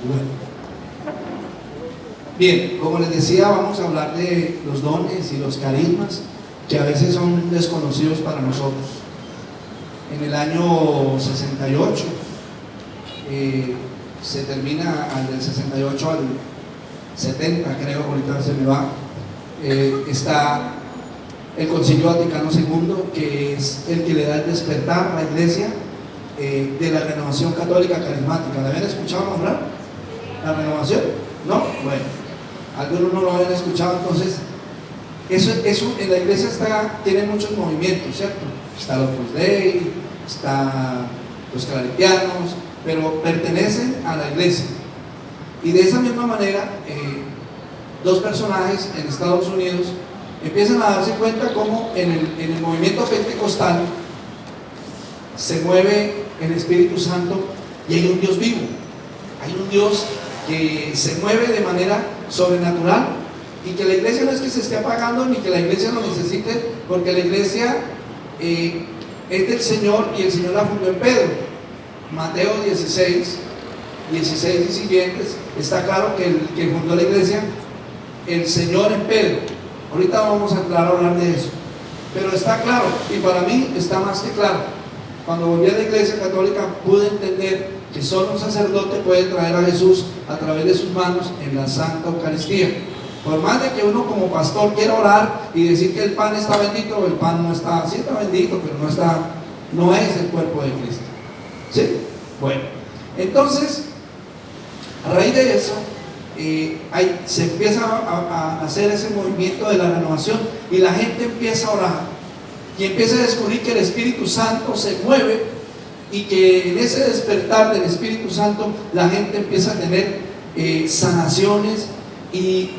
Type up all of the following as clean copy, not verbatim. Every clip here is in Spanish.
Bueno. Bien, como les decía, vamos a hablar de los dones y los carismas que a veces son desconocidos para nosotros. En el año 68, se termina del 68 al 70, creo, ahorita se me va, está el Concilio Vaticano II, que es el que le da el despertar a la Iglesia de la renovación católica carismática. ¿La habían escuchado nombrar? ¿La renovación? ¿No? Bueno, algunos no lo habían escuchado. Entonces eso en la Iglesia tiene muchos movimientos, ¿cierto? Está el Opus Dei, está los claretianos, pero pertenecen a la Iglesia. Y de esa misma manera, dos personajes en Estados Unidos empiezan a darse cuenta cómo en el movimiento pentecostal se mueve el Espíritu Santo y hay un Dios vivo, hay un Dios que se mueve de manera sobrenatural, y que la iglesia no es que se esté apagando ni que la iglesia lo necesite, porque la iglesia es del Señor y el Señor la fundó en Pedro. Mateo 16 y siguientes, está claro que el que fundó la iglesia, el Señor en Pedro. Ahorita vamos a entrar a hablar de eso, pero está claro, y para mí está más que claro. Cuando volví a la iglesia católica pude entender que solo un sacerdote puede traer a Jesús a través de sus manos en la Santa Eucaristía. Por más de que uno como pastor quiera orar y decir que el pan está bendito, el pan no está, sí está bendito, pero no es el cuerpo de Cristo. ¿Sí? Bueno, entonces, a raíz de eso, se empieza a hacer ese movimiento de la renovación y la gente empieza a orar y empieza a descubrir que el Espíritu Santo se mueve, y que en ese despertar del Espíritu Santo la gente empieza a tener sanaciones y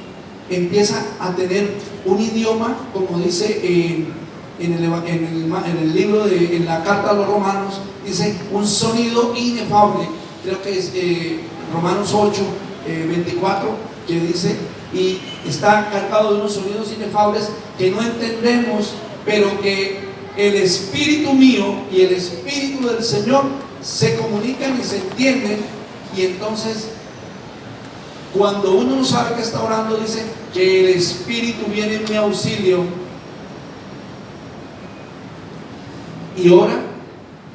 empieza a tener un idioma, como dice en el libro en la carta a los Romanos, dice un sonido inefable. Creo que es Romanos 8, 24, que dice, y está cargado de unos sonidos inefables que no entendemos, pero que el espíritu mío y el espíritu del Señor se comunican y se entienden. Y entonces, cuando uno no sabe que está orando, dice que el Espíritu viene en mi auxilio y ora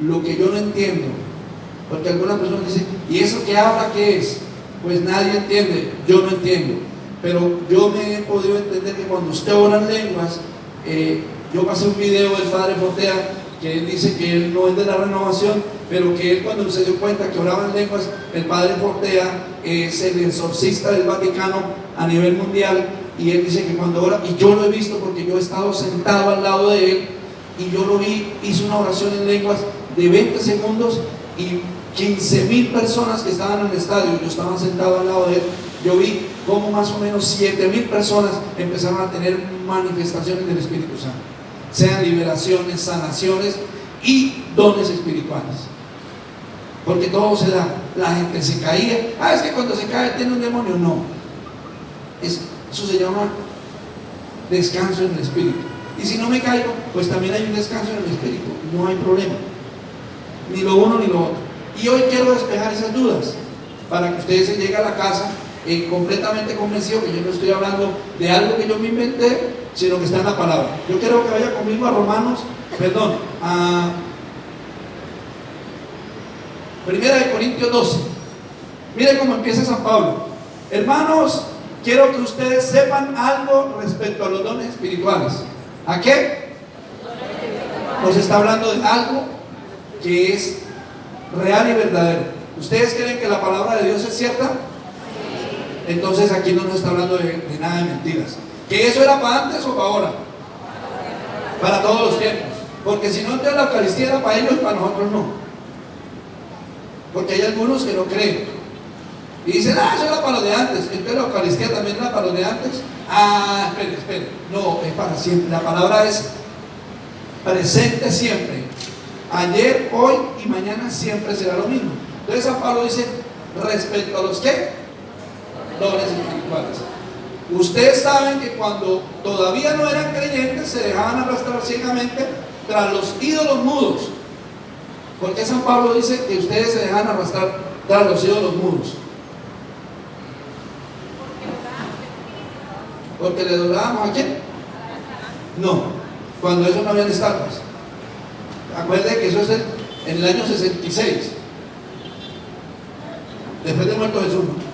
lo que yo no entiendo. Porque algunas personas dicen, ¿y eso que habla qué es? Pues nadie entiende, yo no entiendo. Pero yo me he podido entender que cuando usted ora en lenguas, yo pasé un video del padre Fortea, que él dice que él no es de la renovación, pero que él, cuando se dio cuenta que oraba en lenguas, el padre Fortea es el exorcista del Vaticano a nivel mundial, y él dice que cuando ora, y yo lo he visto porque yo he estado sentado al lado de él, y yo lo vi, hizo una oración en lenguas de 20 segundos, y 15,000 personas que estaban en el estadio, yo estaba sentado al lado de él, yo vi como más o menos 7,000 personas empezaron a tener manifestaciones del Espíritu Santo, sean liberaciones, sanaciones y dones espirituales, porque todo se da. La gente se caía, es que cuando se cae tiene un demonio. No, eso se llama descanso en el Espíritu. Y si no me caigo, pues también hay un descanso en el Espíritu, no hay problema, ni lo uno ni lo otro. Y hoy quiero despejar esas dudas para que ustedes se lleguen a la casa completamente convencido que yo no estoy hablando de algo que yo me inventé, sino que está en la palabra. Yo quiero que vaya conmigo a Primera de Corintios 12. Miren cómo empieza San Pablo. Hermanos, quiero que ustedes sepan algo respecto a los dones espirituales. ¿A qué? Nos está hablando de algo que es real y verdadero. ¿Ustedes creen que la palabra de Dios es cierta? Entonces aquí no nos está hablando de nada de mentiras. ¿Que eso era para antes o para ahora? Para todos los tiempos. Porque si no, entonces la Eucaristía era para ellos y para nosotros no. Porque hay algunos que no creen y dicen, eso era para los de antes. Entonces la Eucaristía también era para los de antes. Espere. No, es para siempre. La palabra es presente siempre. Ayer, hoy y mañana siempre será lo mismo. Entonces San Pablo dice, respecto a los ¿qué? Dones espirituales. Ustedes saben que cuando todavía no eran creyentes se dejaban arrastrar ciegamente tras los ídolos mudos. ¿Por qué San Pablo dice que ustedes se dejan arrastrar tras los ídolos mudos? Porque le adorábamos ¿a quién? No, cuando eso no habían estatuas. Acuérdense que eso es en el año 66, después de muerto Jesús, ¿no?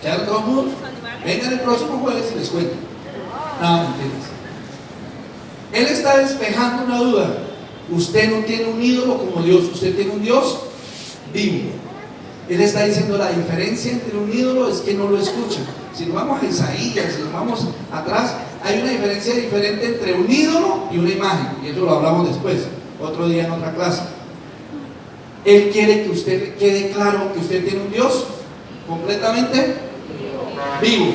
¿Quedaron todos mudos? Vengan el próximo jueves y les cuento. No, mentiras. Él está despejando una duda. Usted no tiene un ídolo como Dios, usted tiene un Dios vivo. Él está diciendo la diferencia entre un ídolo es que no lo escucha. Si nos vamos a Isaías, si nos vamos atrás, hay una diferencia diferente entre un ídolo y una imagen, y eso lo hablamos después, otro día en otra clase. Él quiere que usted quede claro que usted tiene un Dios completamente vivo.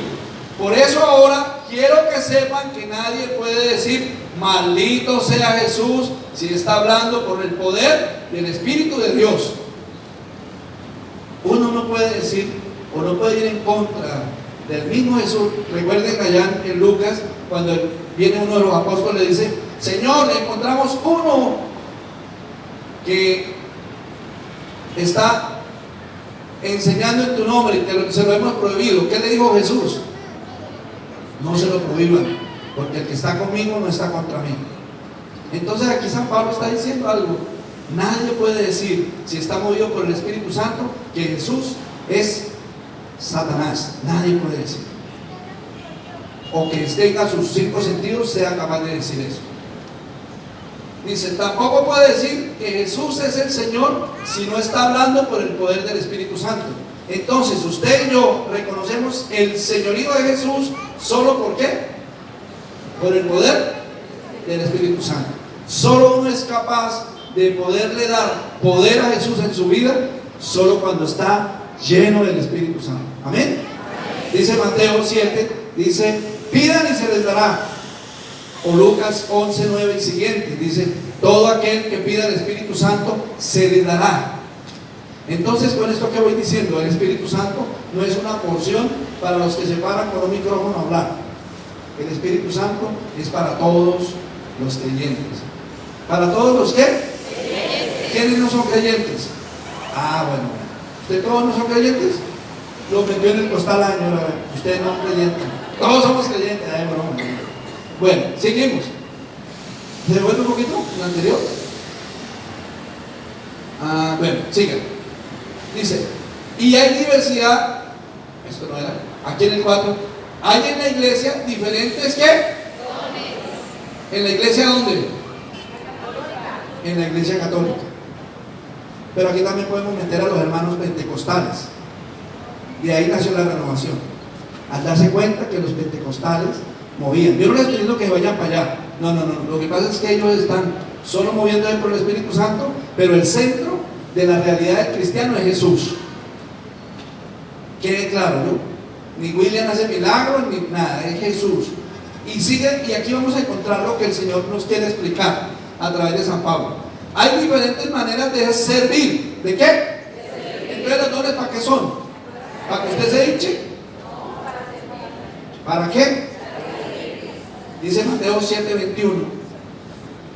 Por eso ahora quiero que sepan que nadie puede decir maldito sea Jesús si está hablando por el poder del Espíritu de Dios. Uno no puede decir o no puede ir en contra del mismo Jesús. Recuerden allá en Lucas, cuando viene uno de los apóstoles y dice: Señor, encontramos uno que está enseñando en tu nombre y se lo hemos prohibido. ¿Qué le dijo Jesús? No se lo prohíban, porque el que está conmigo no está contra mí. Entonces aquí San Pablo está diciendo algo. Nadie puede decir, si está movido por el Espíritu Santo, que Jesús es Satanás. Nadie puede decir. O que tenga sus 5 sentidos sea capaz de decir eso. Dice, tampoco puede decir que Jesús es el Señor si no está hablando por el poder del Espíritu Santo. Entonces usted y yo reconocemos el señorío de Jesús solo ¿por qué? Por el poder del Espíritu Santo. Solo uno es capaz de poderle dar poder a Jesús en su vida solo cuando está lleno del Espíritu Santo. Amén. Dice Mateo 7, dice, pidan y se les dará. O Lucas 11, 9 y siguiente, dice, todo aquel que pida el Espíritu Santo se le dará. Entonces, con esto que voy diciendo, el Espíritu Santo no es una porción para los que se paran con un micrófono a hablar. El Espíritu Santo es para todos los creyentes. ¿Para todos los qué? ¿Quiénes no son creyentes? Ah, bueno. ¿Ustedes todos no son creyentes? Lo metió en el costal año, usted no es creyente. Todos somos creyentes. Ay, bueno, seguimos. ¿Se devuelve un poquito el anterior? Bueno, sigan. Dice, y hay diversidad, esto no era, aquí en el 4, hay en la iglesia diferentes ¿qué? ¿En la iglesia dónde? En la iglesia católica. Pero aquí también podemos meter a los hermanos pentecostales. De ahí nació la renovación. Al darse cuenta que los pentecostales movían. Yo no les estoy diciendo que vayan para allá. No. Lo que pasa es que ellos están solo moviéndose por el Espíritu Santo, pero el centro de la realidad del cristiano es Jesús. Quede claro, ¿no? Ni William hace milagros, ni nada, es Jesús. Y sigue, y aquí vamos a encontrar lo que el Señor nos quiere explicar a través de San Pablo. Hay diferentes maneras de servir. ¿De qué? Entonces los dones ¿para qué son? ¿Para que usted se hinche? ¿Para qué? Dice Mateo 7:21.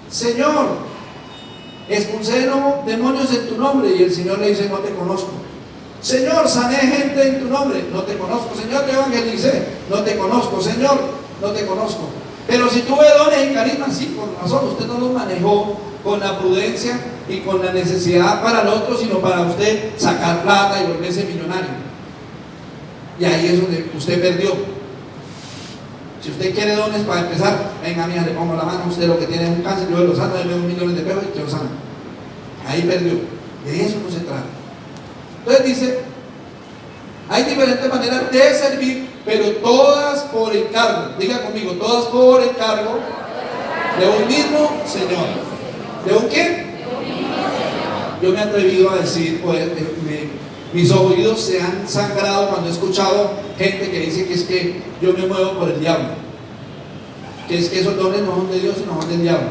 Señor, expulsé demonios en tu nombre. Y el Señor le dice, no te conozco. Señor, sané gente en tu nombre. No te conozco. Señor, te evangelicé. No te conozco. Señor, no te conozco. Pero si tuve dones y carismas, sí, con razón. Usted no los manejó con la prudencia y con la necesidad para el otro, sino para usted sacar plata y volverse millonario. Y ahí es donde usted perdió. Si usted quiere dones para empezar, venga, mía, le pongo la mano. Usted lo que tiene es un cáncer, yo lo sano, le doy 1 millón de pesos y te lo sano. Ahí perdió. De eso no se trata. Entonces dice, hay diferentes maneras de servir, pero todas por encargo. Diga conmigo, todas por encargo de un mismo Señor. ¿De un qué? Yo me he atrevido a decir, pues, mis oídos se han sangrado cuando he escuchado gente que dice que es que yo me muevo por el diablo, que es que esos dones no son de Dios sino son del diablo.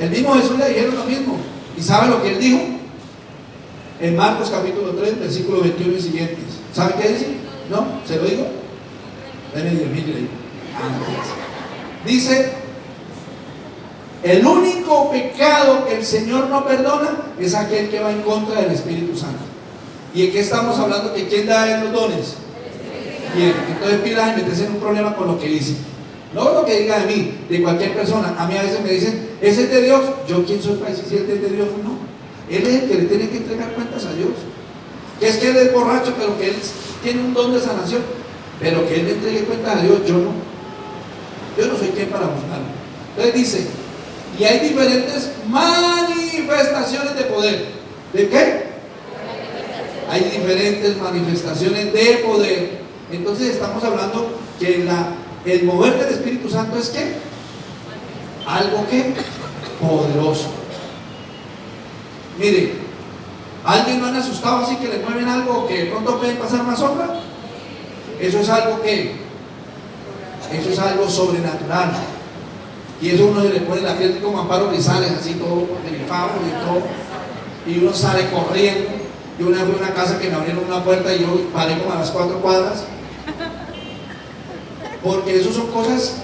El mismo Jesús le dijeron lo mismo. ¿Y sabe lo que él dijo? En Marcos capítulo 3 versículo 21 y siguientes. ¿Sabe qué dice? ¿No? ¿Se lo digo? Deme 10,000 ahí. Dice, el único pecado que el Señor no perdona es aquel que va en contra del Espíritu Santo. ¿Y en qué estamos hablando? ¿Que quién da los dones? Bien, entonces pilas y metes en un problema con lo que dice. No lo que diga de mí, de cualquier persona. A mí a veces me dicen, ¿ese es de Dios? ¿Yo quién soy para decir si él es de Dios o no? Él es el que le tiene que entregar cuentas a Dios. Que es que él es borracho, pero que él tiene un don de sanación, pero que él le entregue cuentas a Dios, yo no. Yo no soy quien para juzgarlo. Entonces dice, y hay diferentes manifestaciones de poder. ¿De qué? Hay diferentes manifestaciones de poder. Entonces estamos hablando que el mover del Espíritu Santo es ¿qué? Algo que poderoso. Mire, ¿alguien no han asustado así que le mueven algo que de pronto pueden pasar una sombra? Eso es algo que, eso es algo sobrenatural. Y eso uno se le pone la piel como Amparo Grisales, así todo derivado y todo. Y uno sale corriendo. Yo una vez fui a una casa que me abrieron una puerta y yo paré como a las 4 cuadras. Porque eso son cosas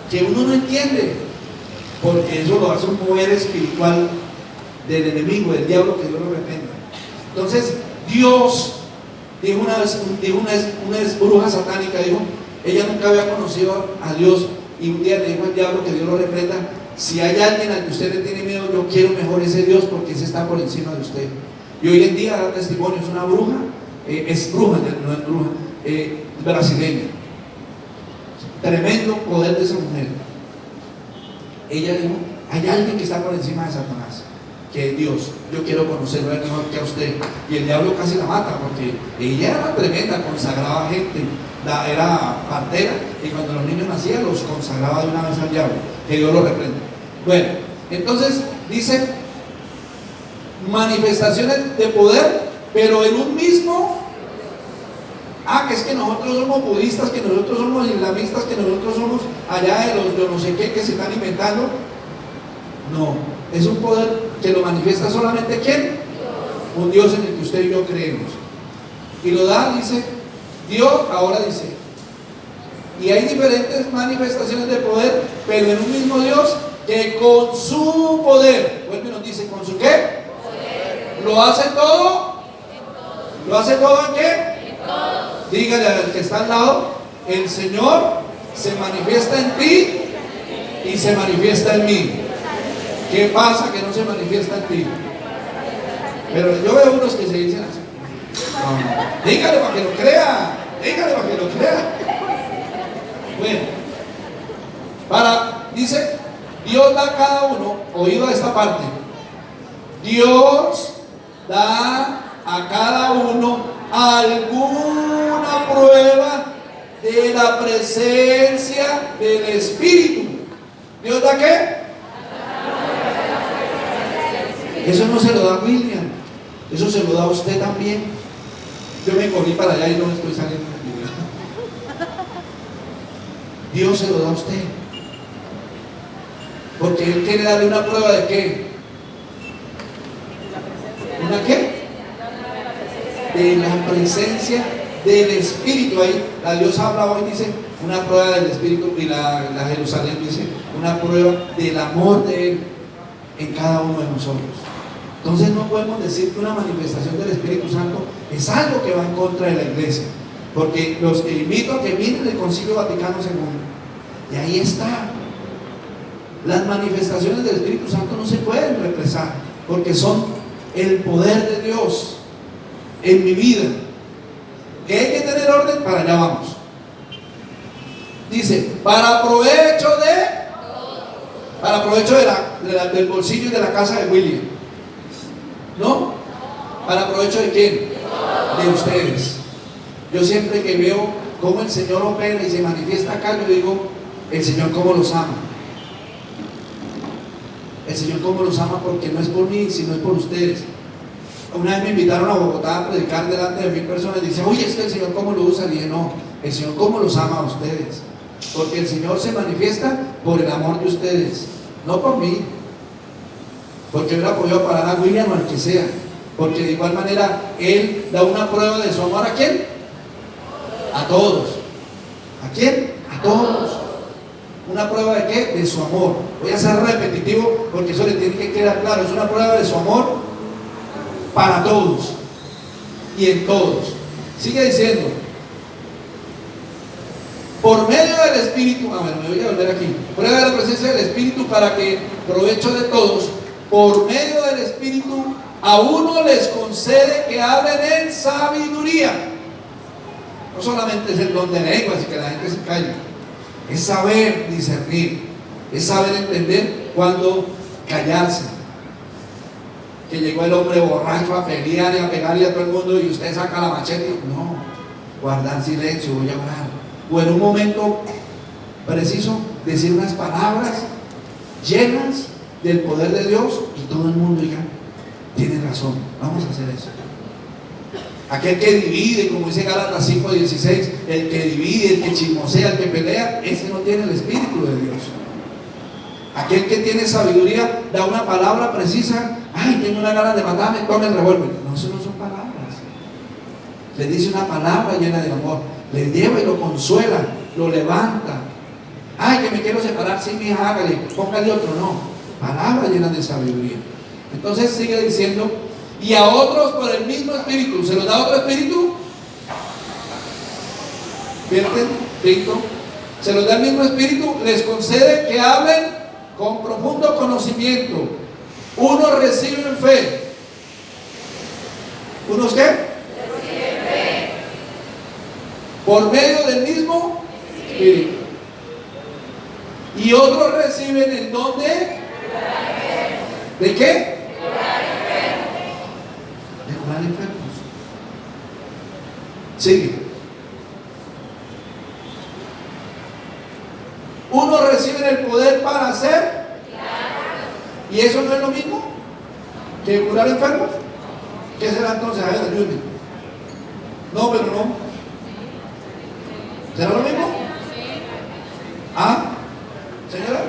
que uno no entiende. Porque eso lo hace un poder espiritual del enemigo, del diablo, que Dios lo reprenda. Entonces, Dios dijo una vez bruja satánica, dijo, ella nunca había conocido a Dios. Y un día le dijo al diablo, que Dios lo reprenda, si hay alguien al que usted le tiene miedo, yo quiero mejor ese Dios porque ese está por encima de usted. Y hoy en día da testimonio, es una bruja, es bruja, no es bruja, brasileña. Tremendo poder de esa mujer. Ella dijo, hay alguien que está por encima de Satanás, que es Dios. Yo quiero conocerlo mejor que a usted. Y el diablo casi la mata, porque ella era tremenda, consagraba gente, era partera, y cuando los niños nacían los consagraba de una vez al diablo. Que Dios lo reprenda. Bueno, entonces dice manifestaciones de poder, pero en un mismo. Que es que nosotros somos budistas, que nosotros somos islamistas, que nosotros somos allá de los yo no sé qué que se están inventando. No, es un poder que lo manifiesta solamente ¿quién? Dios. Un Dios en el que usted y yo creemos. Y lo da, dice Dios, ahora dice. Y hay diferentes manifestaciones de poder, pero en un mismo Dios que con su poder, vuelve y nos dice, ¿con su qué? Poder. ¿Lo hace todo? ¿Lo hace todo en qué? Dígale al que está al lado, el Señor se manifiesta en ti y se manifiesta en mí. ¿Qué pasa que no se manifiesta en ti? Pero yo veo unos que se dicen así. No. Dígale para que lo crea. Dígale para que lo crea. Bueno, dice, Dios da a cada uno, oído a esta parte, Dios da a cada uno alguna prueba de la presencia del Espíritu. ¿Dios da qué? Eso no se lo da a William, eso se lo da a usted también. Yo me corrí para allá y no estoy saliendo del video. Dios se lo da a usted, porque Él quiere darle una prueba de qué. ¿Una qué? De la presencia del Espíritu. Ahí la Dios habla hoy, dice una prueba del Espíritu, y la Jerusalén dice una prueba del amor de Él en cada uno de nosotros. Entonces no podemos decir que una manifestación del Espíritu Santo es algo que va en contra de la iglesia, porque los invito a que miren el Concilio Vaticano II, y ahí está. Las manifestaciones del Espíritu Santo no se pueden represar, porque son el poder de Dios en mi vida. Que hay que tener orden, para allá vamos. Dice, para provecho del bolsillo y de la casa de William. ¿No? ¿Para provecho de quién? De ustedes. Yo siempre que veo cómo el Señor opera y se manifiesta acá, yo digo, el Señor cómo los ama. El Señor cómo los ama, porque no es por mí, sino es por ustedes. Una vez me invitaron a Bogotá a predicar delante de 1000 personas y dicen, oye, es que el Señor cómo lo usa. Y dije, no, el Señor cómo los ama a ustedes, porque el Señor se manifiesta por el amor de ustedes, no por mí, porque Él apoyó a parar a William o al que sea, porque de igual manera Él da una prueba de su amor. ¿A quién? A todos. ¿A quién? A todos. ¿Una prueba de qué? De su amor. Voy a ser repetitivo porque eso le tiene que quedar claro. Es una prueba de su amor para todos y en todos. Sigue diciendo, por medio del Espíritu, bueno, me voy a volver aquí, prueba de la presencia del Espíritu para que provecho de todos, por medio del Espíritu a uno les concede que hablen en sabiduría. No solamente es el don de lenguas y que la gente se calle, es saber discernir, es saber entender cuándo callarse. Que llegó el hombre borracho a pelear y a pegarle a todo el mundo y usted saca la machete. No, guardar silencio, voy a orar. O en un momento preciso decir unas palabras llenas del poder de Dios y todo el mundo ya tiene razón, vamos a hacer eso. Aquel que divide, como dice Gálatas 5:16, el que divide, el que chismosea, el que pelea, ese no tiene el Espíritu de Dios. Aquel que tiene sabiduría da una palabra precisa. Ay, tengo una gana de matarme, tome el revólver. No, eso no son palabras. Le dice una palabra llena de amor, le lleva y lo consuela, lo levanta. Ay, que me quiero separar, sí, mi hija, hágale, póngale otro. No, palabra llena de sabiduría. Entonces sigue diciendo, y a otros por el mismo Espíritu. ¿Se los da otro Espíritu? ¿Vierten? ¿Listo? Se los da el mismo Espíritu, les concede que hablen con profundo conocimiento. Unos reciben fe. ¿Unos qué? Reciben fe. Por medio del mismo Espíritu. Y otros reciben el don ¿de qué? De curar enfermos. Sigue. Unos reciben el poder para hacer. ¿Y eso no es lo mismo que curar enfermos? ¿Qué será entonces? A ver, ayúdenme. No, pero no. ¿Será lo mismo? ¿Ah? Señora,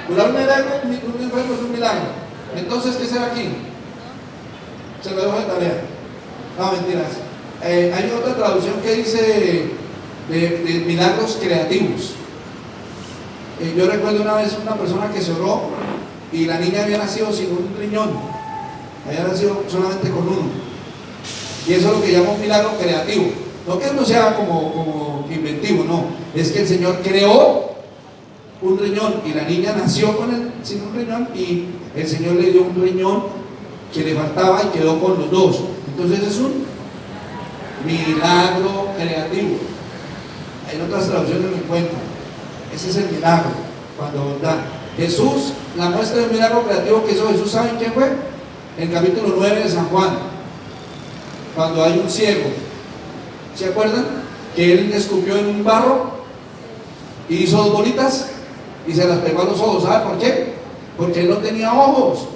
curar un enfermo es un milagro. Entonces, ¿qué será aquí? Se lo dejo de tarea. No, mentiras. Hay otra traducción que dice de milagros creativos. Yo recuerdo una vez una persona que se oró y la niña había nacido sin un riñón, había nacido solamente con uno. Y eso es lo que llama un milagro creativo. No que no sea como inventivo, no. Es que el Señor creó un riñón y la niña nació sin un riñón y el Señor le dio un riñón que le faltaba y quedó con los dos. Entonces es un milagro creativo. En otras traducciones lo encuentran. Ese es el milagro. Cuando da Jesús, la muestra del milagro creativo que hizo Jesús, ¿saben quién fue? En el capítulo 9 de San Juan, cuando hay un ciego. ¿Se acuerdan? Que él escupió en un barro y hizo dos bolitas y se las pegó a los ojos. ¿Sabe por qué? Porque él no tenía ojos.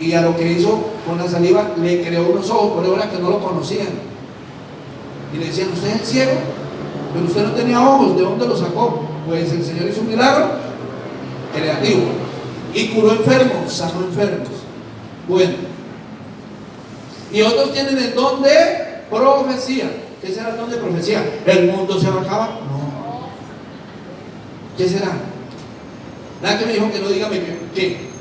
Y a lo que hizo con la saliva le creó unos ojos, por ahora que no lo conocían. Y le decían, ¿usted es ciego? Pero usted no tenía ojos, ¿de dónde lo sacó? Pues el Señor hizo un milagro creativo y curó enfermos, sanó enfermos. Bueno, y otros tienen el don de profecía. ¿Qué será el don de profecía? ¿El mundo se va a acabar? No. ¿Qué será? Nada que me dijo que no dígame qué.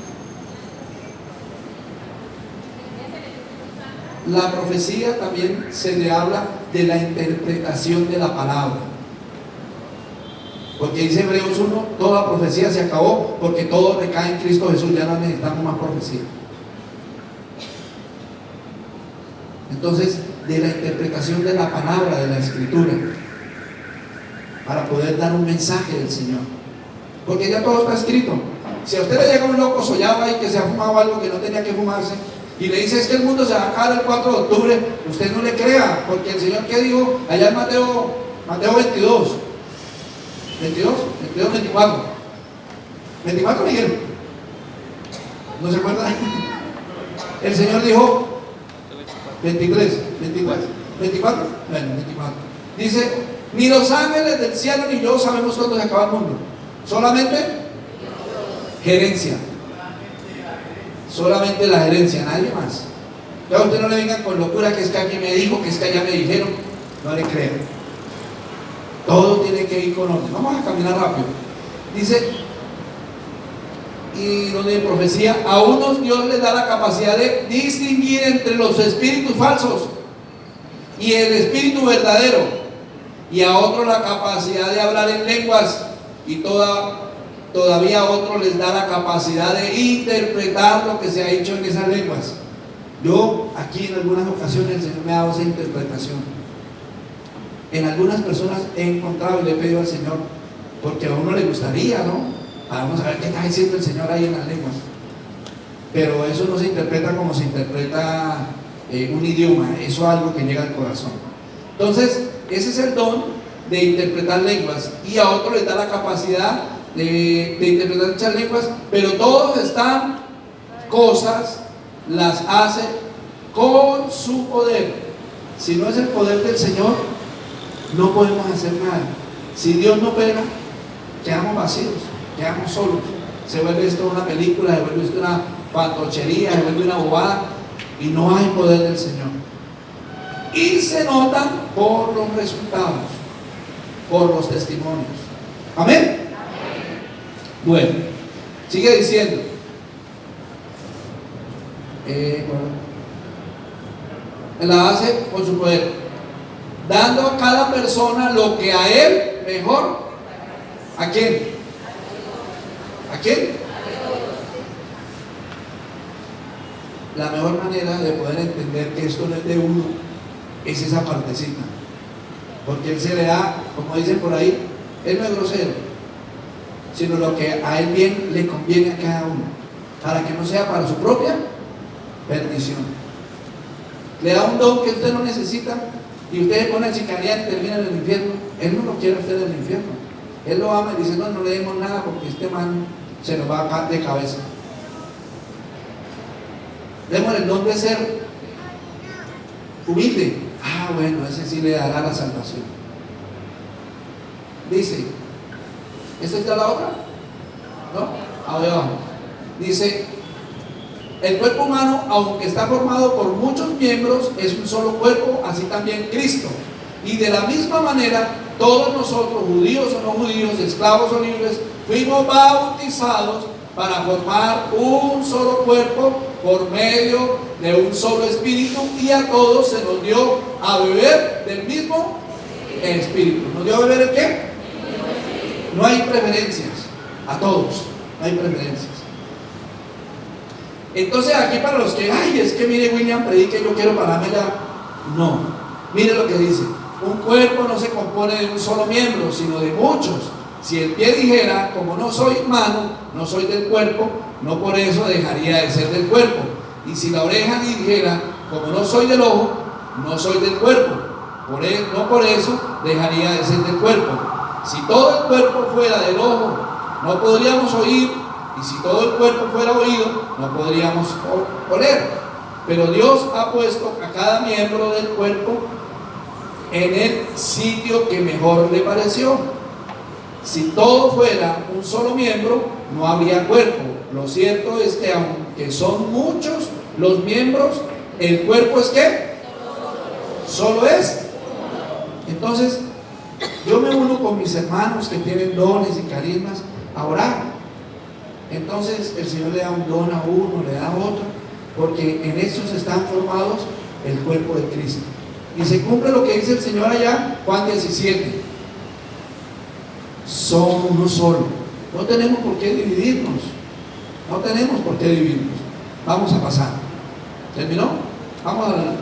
La profecía también se le habla de la interpretación de la palabra. Porque dice Hebreos 1, toda profecía se acabó porque todo recae en Cristo Jesús, ya no necesitamos más profecía. Entonces, de la interpretación de la palabra, de la escritura, para poder dar un mensaje del Señor. Porque ya todo está escrito. Si a usted le llega un loco soñado ahí que se ha fumado algo que no tenía que fumarse, y le dice es que el mundo se va a acabar el 4 de octubre, usted no le crea, porque el Señor que dijo allá en Mateo 22, 24, Miguel, ¿no se acuerda? El Señor dijo 24, bueno, 24, dice, ni los ángeles del cielo ni yo sabemos cuándo se acaba el mundo, solamente gerencia. Solamente la gerencia, nadie más. Ya usted no le vengan con locura que es que aquí me dijo, que es que allá me dijeron. No le crean. Todo tiene que ir con orden. Vamos a caminar rápido. Dice, y donde en profecía, a unos Dios les da la capacidad de distinguir entre los espíritus falsos y el espíritu verdadero. y a otro la capacidad de hablar en lenguas, y todavía a otro les da la capacidad de interpretar lo que se ha dicho en esas lenguas. Yo aquí en algunas ocasiones el Señor me ha dado esa interpretación. En algunas personas he encontrado y le he pedido al Señor, porque a uno le gustaría, ¿no? Vamos a ver qué está diciendo el Señor ahí en las lenguas. Pero eso no se interpreta como se interpreta un idioma, eso es algo que llega al corazón. Entonces, ese es el don de interpretar lenguas, y a otro le da la capacidad de interpretar muchas lenguas, pero todas estas cosas las hace con su poder. Si no es el poder del Señor, no podemos hacer nada. Si Dios no opera, quedamos vacíos, quedamos solos. Se vuelve esto una película, se vuelve esto una fantochería, se vuelve una bobada, y no hay poder del Señor. Y se notan por los resultados, por los testimonios. Amén. Bueno, sigue diciendo. La hace con su poder, dando a cada persona lo que a él mejor. ¿A quién? ¿A quién? La mejor manera de poder entender que esto no es de uno es esa partecita, porque él se le da, como dicen por ahí, él no es grosero, sino lo que a él bien le conviene a cada uno, para que no sea para su propia perdición. Le da un don que usted no necesita, y usted se pone el sicariato y termina en el infierno. Él no lo quiere usted en el infierno, él lo ama y dice: no, no le demos nada porque este man se nos va a caer de cabeza. Demos el don de ser humilde. Ah, bueno, ese sí le dará la salvación. Dice, ¿esta está la otra? ¿No? Abajo. Dice, el cuerpo humano, aunque está formado por muchos miembros, es un solo cuerpo, así también Cristo. Y de la misma manera, todos nosotros, judíos o no judíos, esclavos o libres, fuimos bautizados para formar un solo cuerpo por medio de un solo espíritu, y a todos se nos dio a beber del mismo espíritu. ¿Nos dio a beber el qué? No hay preferencias, a todos, no hay preferencias. Entonces aquí para los que, ay, es que mire William predica y yo quiero pararme ya, no, mire lo que dice: un cuerpo no se compone de un solo miembro, sino de muchos. Si el pie dijera, como no soy mano, no soy del cuerpo, no por eso dejaría de ser del cuerpo. Y si la oreja dijera, como no soy del ojo, no soy del cuerpo, no por eso dejaría de ser del cuerpo. Si todo el cuerpo fuera del ojo, no podríamos oír, y si todo el cuerpo fuera oído, no podríamos oler. Pero Dios ha puesto a cada miembro del cuerpo en el sitio que mejor le pareció. Si todo fuera un solo miembro, no habría cuerpo. Lo cierto es que aunque son muchos los miembros, el cuerpo es ¿qué? Solo es. Entonces, yo me uno con mis hermanos que tienen dones y carismas a orar. Entonces, el Señor le da un don a uno, le da a otro, porque en estos están formados el cuerpo de Cristo. Y se cumple lo que dice el Señor allá, Juan 17. Son uno solo. No tenemos por qué dividirnos. No tenemos por qué dividirnos. Vamos a pasar. ¿Terminó? Vamos a hablar.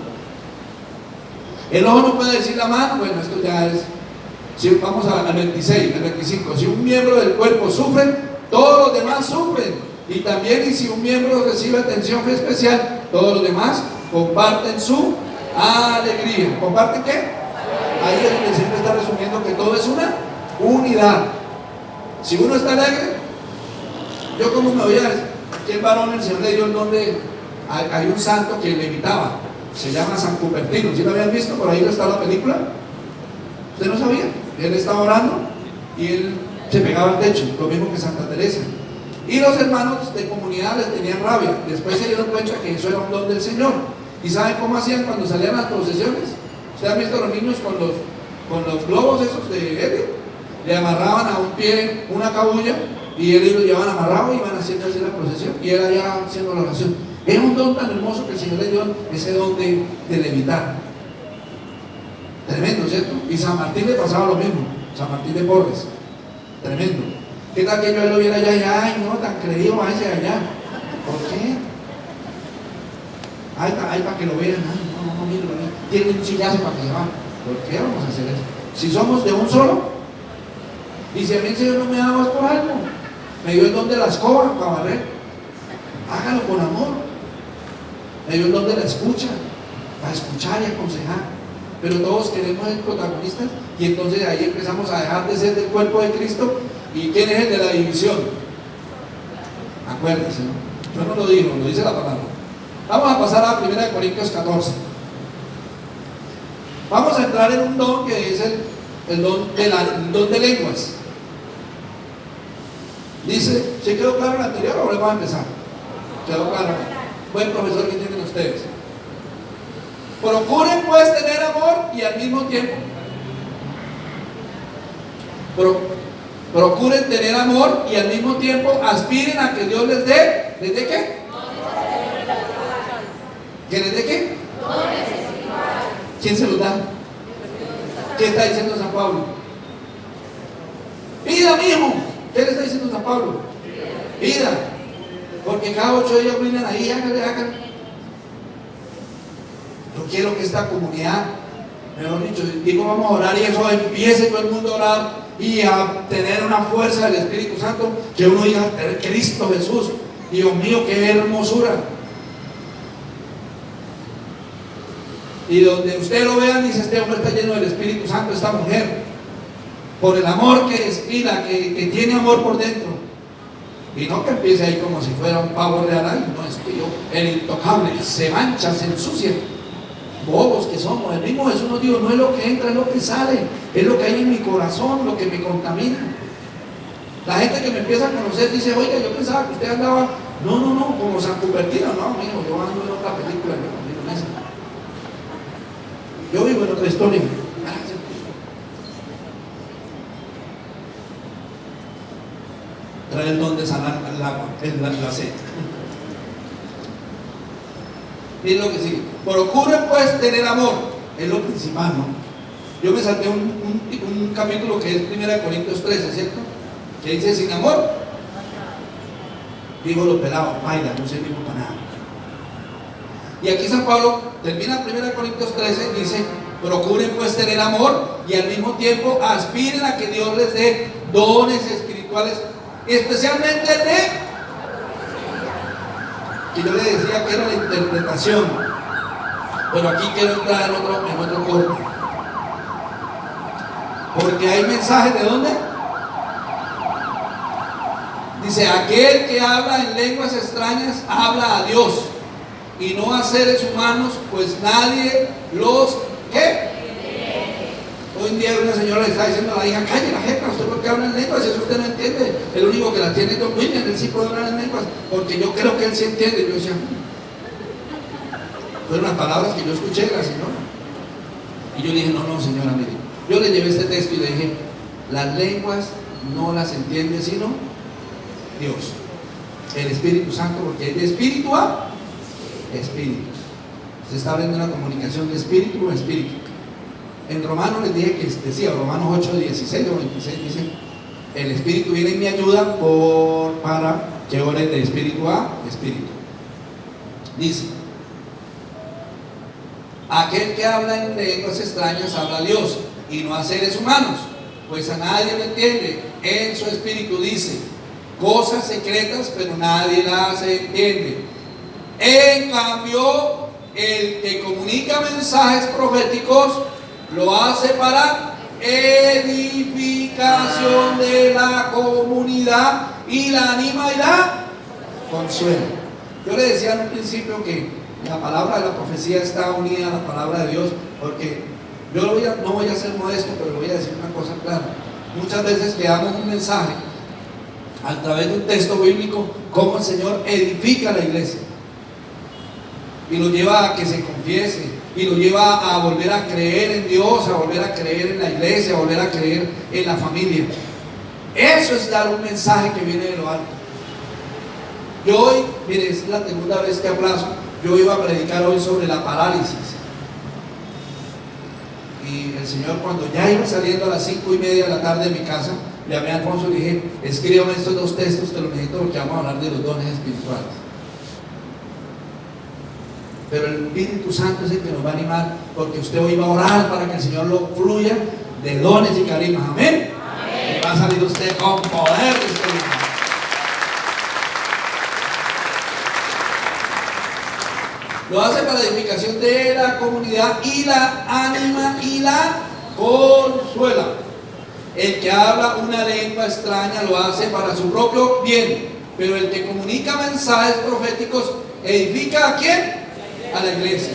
El ojo no puede decir la mano. Bueno, esto ya es. Si vamos al 26, al 25. Si un miembro del cuerpo sufre, todos los demás sufren. Y también, y si un miembro recibe atención especial, todos los demás comparten su alegría. ¿Comparten qué? Ahí es donde siempre está resumiendo que todo es una unidad. Si uno está alegre, yo como me voy a decir, aquí el varón, el Señor le dio el nombre, hay un santo que le imitaba, se llama San Cupertino. ¿Sí lo habían visto? Por ahí está la película. ¿Usted no sabía? Él estaba orando y él se pegaba al techo, lo mismo que Santa Teresa. Y los hermanos de comunidad les tenían rabia. Después se dieron cuenta que eso era un don del Señor. ¿Y saben cómo hacían cuando salían las procesiones? ¿Ustedes han visto a los niños con los globos esos de helio? Le amarraban a un pie una cabulla y él lo llevaban amarrado y iban haciendo así la procesión, y él allá haciendo la oración. Era un don tan hermoso que el Señor le dio, ese don de levitar. Tremendo, ¿cierto? Y San Martín le pasaba lo mismo, San Martín de Porres, tremendo. ¿Qué tal que yo lo viera allá y ay, no, tan creído, váyase allá? ¿Por qué? Ay, para que lo vean, no, mire, tiene un sillazo para que se va. ¿Por qué vamos a hacer eso? Si somos de un solo, y si a mí el Señor no me da más por algo, me dio el don de la escoba para barrer, hágalo con amor. Me dio el don de la escucha, para escuchar y aconsejar. Pero todos queremos ser protagonistas y entonces ahí empezamos a dejar de ser del cuerpo de Cristo. ¿Y quién es el de la división? Acuérdense, ¿no? Yo no lo digo, lo dice la palabra. Vamos a pasar a 1 Corintios 14. Vamos a entrar en un don que es el don de lenguas. Dice, ¿se quedó claro el anterior o volvemos a empezar? ¿Quedó claro? Buen profesor que tienen ustedes. Procuren pues tener amor y al mismo tiempo procuren tener amor y al mismo tiempo aspiren a que Dios les dé. ¿Les dé qué? ¿Que les dé qué? ¿Quién se los da? ¿Qué está diciendo San Pablo? Pida, mijo. ¿Qué le está diciendo San Pablo? Pida. Porque cada 8 días vienen ahí, hágale. Yo quiero que esta comunidad, mejor dicho, digo vamos a orar y eso empiece todo el mundo a orar y a tener una fuerza del Espíritu Santo, que uno diga, Cristo Jesús, Dios mío, qué hermosura. Y donde usted lo vea, dice, este hombre está lleno del Espíritu Santo, esta mujer, por el amor que respira, que tiene amor por dentro. Y no que empiece ahí como si fuera un pavo real, ahí, no, es que yo, el intocable, se mancha, se ensucia. Bobos que somos. El mismo Jesús nos dijo, no es lo que entra, es lo que sale, es lo que hay en mi corazón, lo que me contamina. La gente que me empieza a conocer dice, oiga, yo pensaba que usted andaba, no, como San Cupertino. No, amigo, yo ando en otra película, yo vivo en otra historia. Trae el don de sanar la sed. Miren lo que sigue. Procuren pues tener amor, es lo principal, ¿no? Yo me salté un capítulo que es 1 Corintios 13, ¿cierto? Que dice, sin amor, digo lo pelado, baila, no servimos para nada. Y aquí San Pablo termina 1 Corintios 13 y dice, procuren pues tener amor y al mismo tiempo aspiren a que Dios les dé dones espirituales, especialmente el de, que yo le decía que era la interpretación, pero aquí quiero entrar en otro corte, porque hay mensajes de dónde dice, aquel que habla en lenguas extrañas habla a Dios y no a seres humanos, pues nadie los ¿qué? Hoy en día una señora le está diciendo a la hija, calle la jeta, usted por qué habla en lenguas, si eso usted no entiende. El único que la tiene es Don William, él sí puede hablar en lenguas, porque yo creo que él sí entiende. Yo decía, fueron las palabras que yo escuché de la señora. Y yo dije, no, señora, mire, yo le llevé este texto y le dije, las lenguas no las entiende sino Dios, el Espíritu Santo, porque es de espíritu a espíritu. Se está hablando de una comunicación de espíritu a espíritu. En Romanos les dije que decía, Romanos 8, 16 o 26 dice, el Espíritu viene en mi ayuda para que ore de espíritu a espíritu. Dice, aquel que habla en lenguas extrañas habla a Dios y no a seres humanos, pues a nadie lo entiende. En su espíritu dice cosas secretas, pero nadie las entiende. En cambio, el que comunica mensajes proféticos lo hace para edificación de la comunidad y la anima y la consuela. Yo le decía en un principio que la palabra de la profecía está unida a la palabra de Dios, porque yo no voy a ser modesto, pero voy a decir una cosa clara. Muchas veces le damos un mensaje a través de un texto bíblico, cómo el Señor edifica la iglesia y lo lleva a que se confiese, y lo lleva a volver a creer en Dios, a volver a creer en la iglesia, a volver a creer en la familia. Eso es dar un mensaje que viene de lo alto. Yo hoy, mire, es la segunda vez que aplazo. Yo iba a predicar hoy sobre la parálisis. Y el Señor, cuando ya iba saliendo a las 5:30 de la tarde de mi casa, llamé a Alfonso y le dije: escríbame estos 2 textos que los necesito porque vamos a hablar de los dones espirituales. Pero el Espíritu Santo es el que nos va a animar, porque usted hoy va a orar para que el Señor lo fluya de dones y carismas. Amén. Amén. Y va a salir usted con poder de este lugar. Lo hace para la edificación de la comunidad y la anima y la consuela. El que habla una lengua extraña lo hace para su propio bien, pero el que comunica mensajes proféticos edifica ¿a quién? A la iglesia.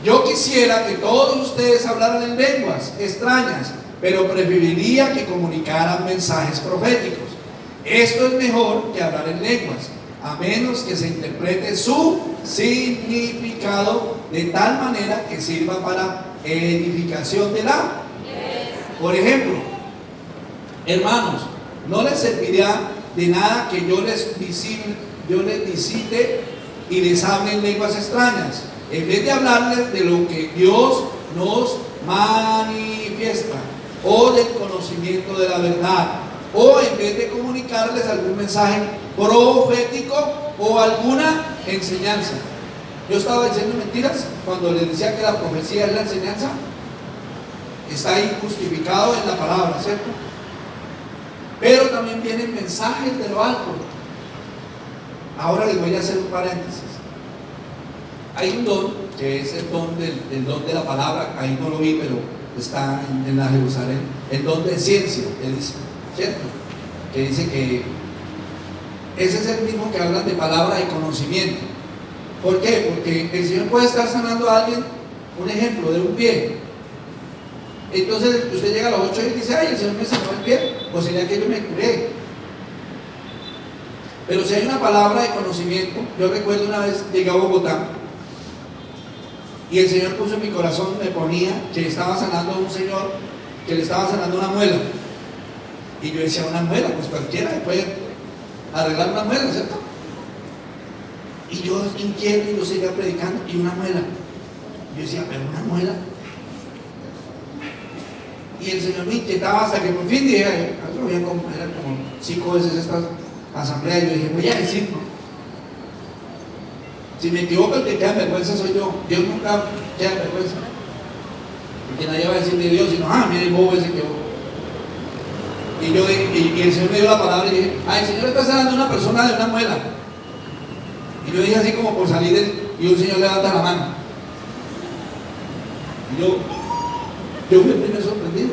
Yo quisiera que todos ustedes hablaran en lenguas extrañas, pero preferiría que comunicaran mensajes proféticos. Esto es mejor que hablar en lenguas, a menos que se interprete su significado de tal manera que sirva para edificación de la. Por ejemplo, hermanos, no les servirá de nada que yo les visite y les hable en lenguas extrañas, en vez de hablarles de lo que Dios nos manifiesta, o del conocimiento de la verdad, o en vez de comunicarles algún mensaje profético o alguna enseñanza. Yo estaba diciendo mentiras cuando les decía que la profecía es la enseñanza. Está ahí justificado en la palabra, ¿cierto? Pero también vienen mensajes de lo alto. Ahora les voy a hacer un paréntesis. Hay un don, que es el don del don de la palabra. Ahí no lo vi, pero está en la Jerusalén. El don de ciencia, que dice, ¿cierto? Que dice que ese es el mismo que habla de palabra y conocimiento. ¿Por qué? Porque el Señor puede estar sanando a alguien, un ejemplo, de un pie. Entonces usted llega a las 8 y dice: ay, el Señor me sanó el pie, o sería que yo me curé. Pero si hay una palabra de conocimiento, yo recuerdo una vez llegué a Bogotá y el Señor puso en mi corazón, me ponía que estaba sanando a un señor que le estaba sanando una muela. Y yo decía: una muela, pues cualquiera puede arreglar una muela, ¿cierto? Y yo inquieto, y yo seguía predicando, y una muela. Yo decía: pero una muela. Y el Señor me inquietaba hasta que por fin dije: eran como 5 veces esta asamblea, y yo dije: voy a decir, ¿no? Si me equivoco, el que queda en vergüenza soy yo. Dios nunca queda en vergüenza, porque nadie va a decir de Dios, sino: mira el bobo ese que bobo. Y el Señor me dio la palabra y dije: el Señor está sanando a una persona de una muela. Y yo dije así como por salir, y un señor levanta la mano. Y yo me sorprendido.